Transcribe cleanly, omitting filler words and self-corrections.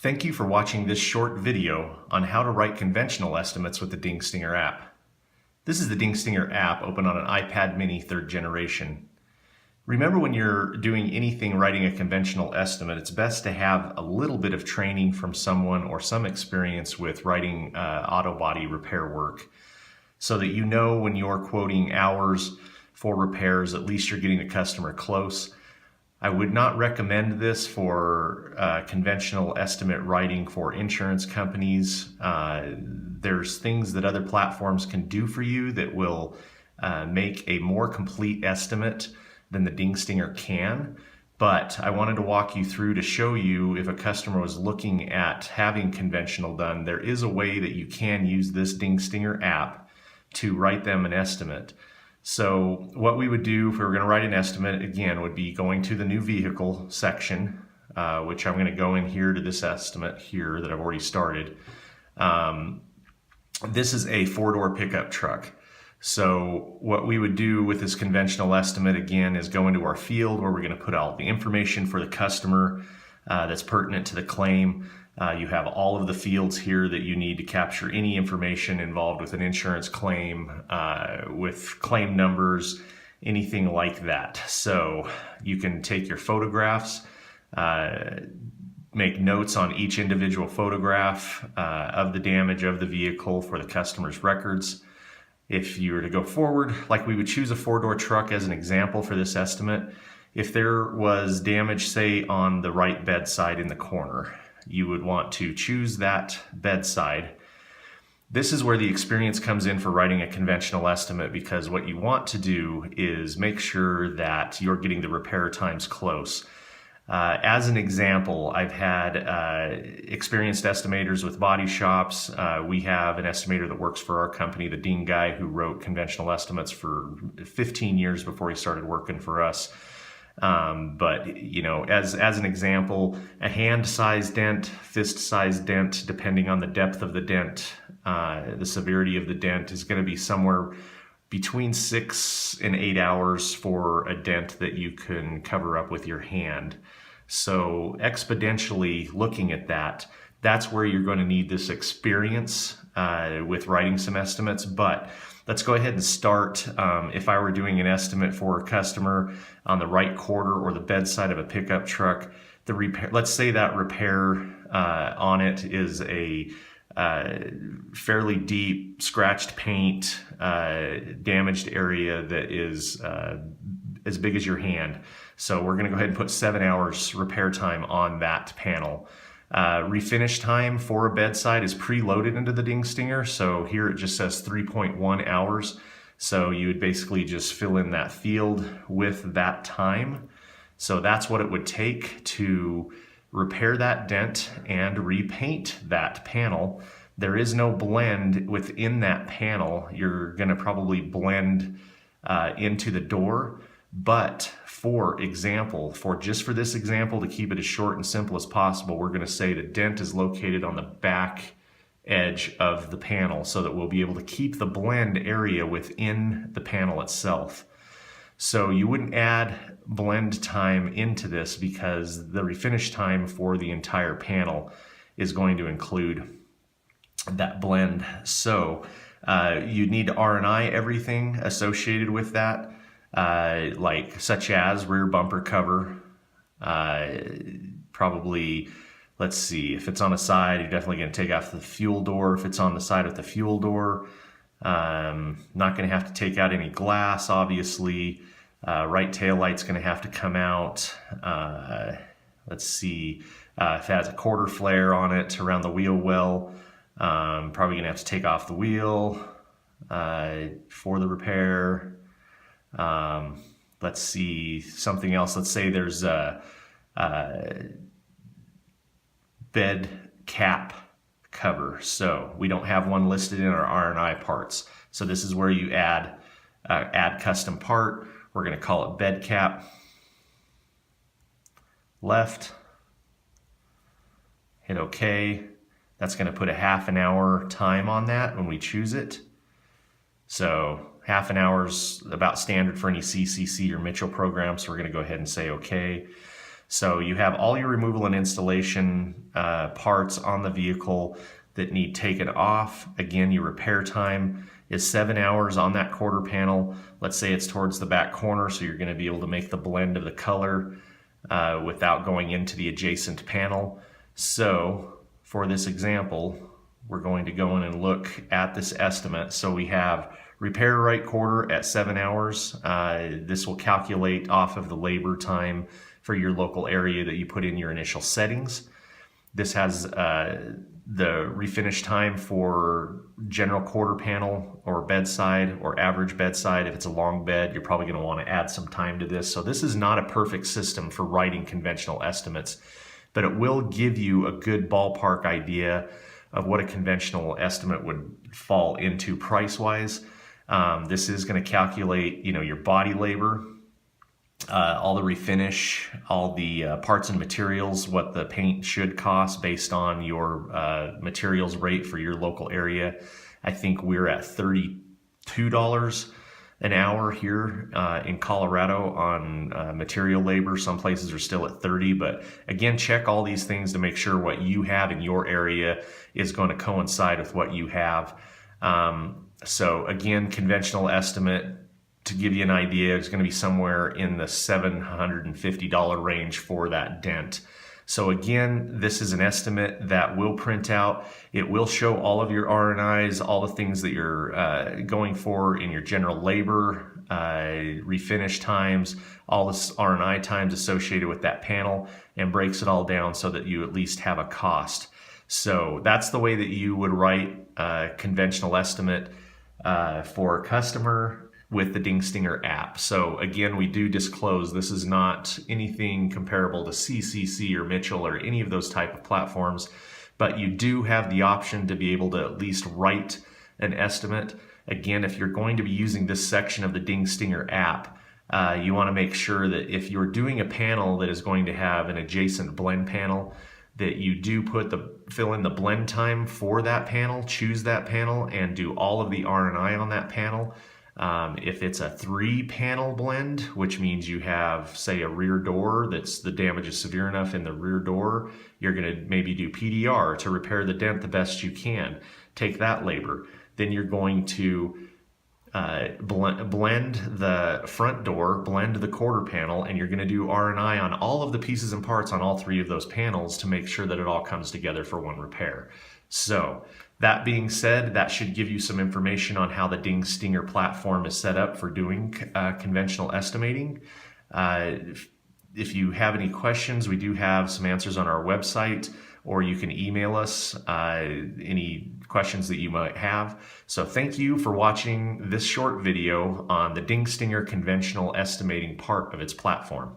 Thank you for watching this short video on how to write conventional estimates with the DingStinger app. This is the DingStinger app open on an iPad mini 3rd generation. Remember, when you're doing anything writing a conventional estimate, it's best to have a little bit of training from someone or some experience with writing auto body repair work, so that you know when you're quoting hours for repairs, at least you're getting the customer close. I would not recommend this for conventional estimate writing for insurance companies. There's things that other platforms can do for you that will make a more complete estimate than the DingStinger can. But I wanted to walk you through to show you, if a customer was looking at having conventional done, there is a way that you can use this DingStinger app to write them an estimate. So what we would do if we were going to write an estimate, again, would be going to the new vehicle section, which I'm going to go in here to this estimate here that I've already started. This is a 4-door pickup truck. So what we would do with this conventional estimate, again, is go into our field where we're going to put all the information for the customer that's pertinent to the claim. You have all of the fields here that you need to capture any information involved with an insurance claim, with claim numbers, anything like that. So you can take your photographs, make notes on each individual photograph of the damage of the vehicle for the customer's records. If you were to go forward, like we would choose a 4-door truck as an example for this estimate, if there was damage, say, on the right bedside in the corner, you would want to choose that bedside. This is where the experience comes in for writing a conventional estimate, because what you want to do is make sure that you're getting the repair times close. As an example, I've had experienced estimators with body shops. We have an estimator that works for our company, the Ding guy, who wrote conventional estimates for 15 years before he started working for us. But you know, as an example, a hand-sized dent, fist-sized dent, depending on the depth of the dent, the severity of the dent, is going to be somewhere between 6 and 8 hours for a dent that you can cover up with your hand. So exponentially looking at that, that's where you're going to need this experience with writing some estimates. But let's go ahead and start. If I were doing an estimate for a customer on the right quarter or the bedside of a pickup truck, the repair, let's say that repair on it is a fairly deep scratched paint, damaged area that is as big as your hand. So we're going to go ahead and put 7 hours repair time on that panel. Refinish time for a bedside is preloaded into the DingStinger. So here it just says 3.1 hours. So you would basically just fill in that field with that time. So that's what it would take to repair that dent and repaint that panel. There is no blend within that panel. You're going to probably blend into the door. But for example, just for this example, to keep it as short and simple as possible, we're going to say the dent is located on the back edge of the panel, so that we'll be able to keep the blend area within the panel itself. So you wouldn't add blend time into this, because the refinish time for the entire panel is going to include that blend. So you need to R&I everything associated with that. Like such as rear bumper cover, probably, let's see, if it's on the side, you're definitely going to take off the fuel door. If it's on the side of the fuel door, not going to have to take out any glass, obviously. Right tail light's going to have to come out. Let's see, if it has a quarter flare on it around the wheel well, probably going to have to take off the wheel for the repair. Let's see, something else. Let's say there's a bed cap cover. So we don't have one listed in our R&I parts. So this is where you add custom part. We're going to call it bed cap. Left. Hit OK. That's going to put a half an hour time on that when we choose it. So half an hour's about standard for any CCC or Mitchell program, so we're going to go ahead and say OK. So you have all your removal and installation parts on the vehicle that need taken off. Again, your repair time is 7 hours on that quarter panel. Let's say it's towards the back corner, so you're going to be able to make the blend of the color without going into the adjacent panel. So for this example, we're going to go in and look at this estimate. So we have repair right quarter at 7 hours. This will calculate off of the labor time for your local area that you put in your initial settings. This has the refinish time for general quarter panel or bedside or average bedside. If it's a long bed, you're probably going to want to add some time to this. So this is not a perfect system for writing conventional estimates, but it will give you a good ballpark idea of what a conventional estimate would fall into price-wise. This is going to calculate, your body labor, all the refinish, all the parts and materials, what the paint should cost based on your materials rate for your local area. I think we're at $32 an hour here in Colorado on material labor. Some places are still at 30, but again, check all these things to make sure what you have in your area is going to coincide with what you have. So again, conventional estimate, to give you an idea, is going to be somewhere in the $750 range for that dent. So again, this is an estimate that will print out. It will show all of your R&Is, all the things that you're going for in your general labor, refinish times, all the R&I times associated with that panel, and breaks it all down so that you at least have a cost. So that's the way that you would write a conventional estimate for a customer with the DingStinger app. So again, we do disclose this is not anything comparable to CCC or Mitchell or any of those type of platforms, but you do have the option to be able to at least write an estimate. Again, if you're going to be using this section of the DingStinger app, you want to make sure that if you're doing a panel that is going to have an adjacent blend panel, that you do fill in the blend time for that panel, choose that panel, and do all of the R&I on that panel. If it's a 3-panel blend, which means you have, say, a rear door that's the damage is severe enough in the rear door, you're going to maybe do PDR to repair the dent the best you can. Take that labor. Then you're going to blend the front door, blend the quarter panel, and you're going to do R&I on all of the pieces and parts on all 3 of those panels to make sure that it all comes together for one repair. So that being said, that should give you some information on how the DingStinger platform is set up for doing conventional estimating. If you have any questions, we do have some answers on our website, or you can email us any questions that you might have. So thank you for watching this short video on the DingStinger conventional estimating part of its platform.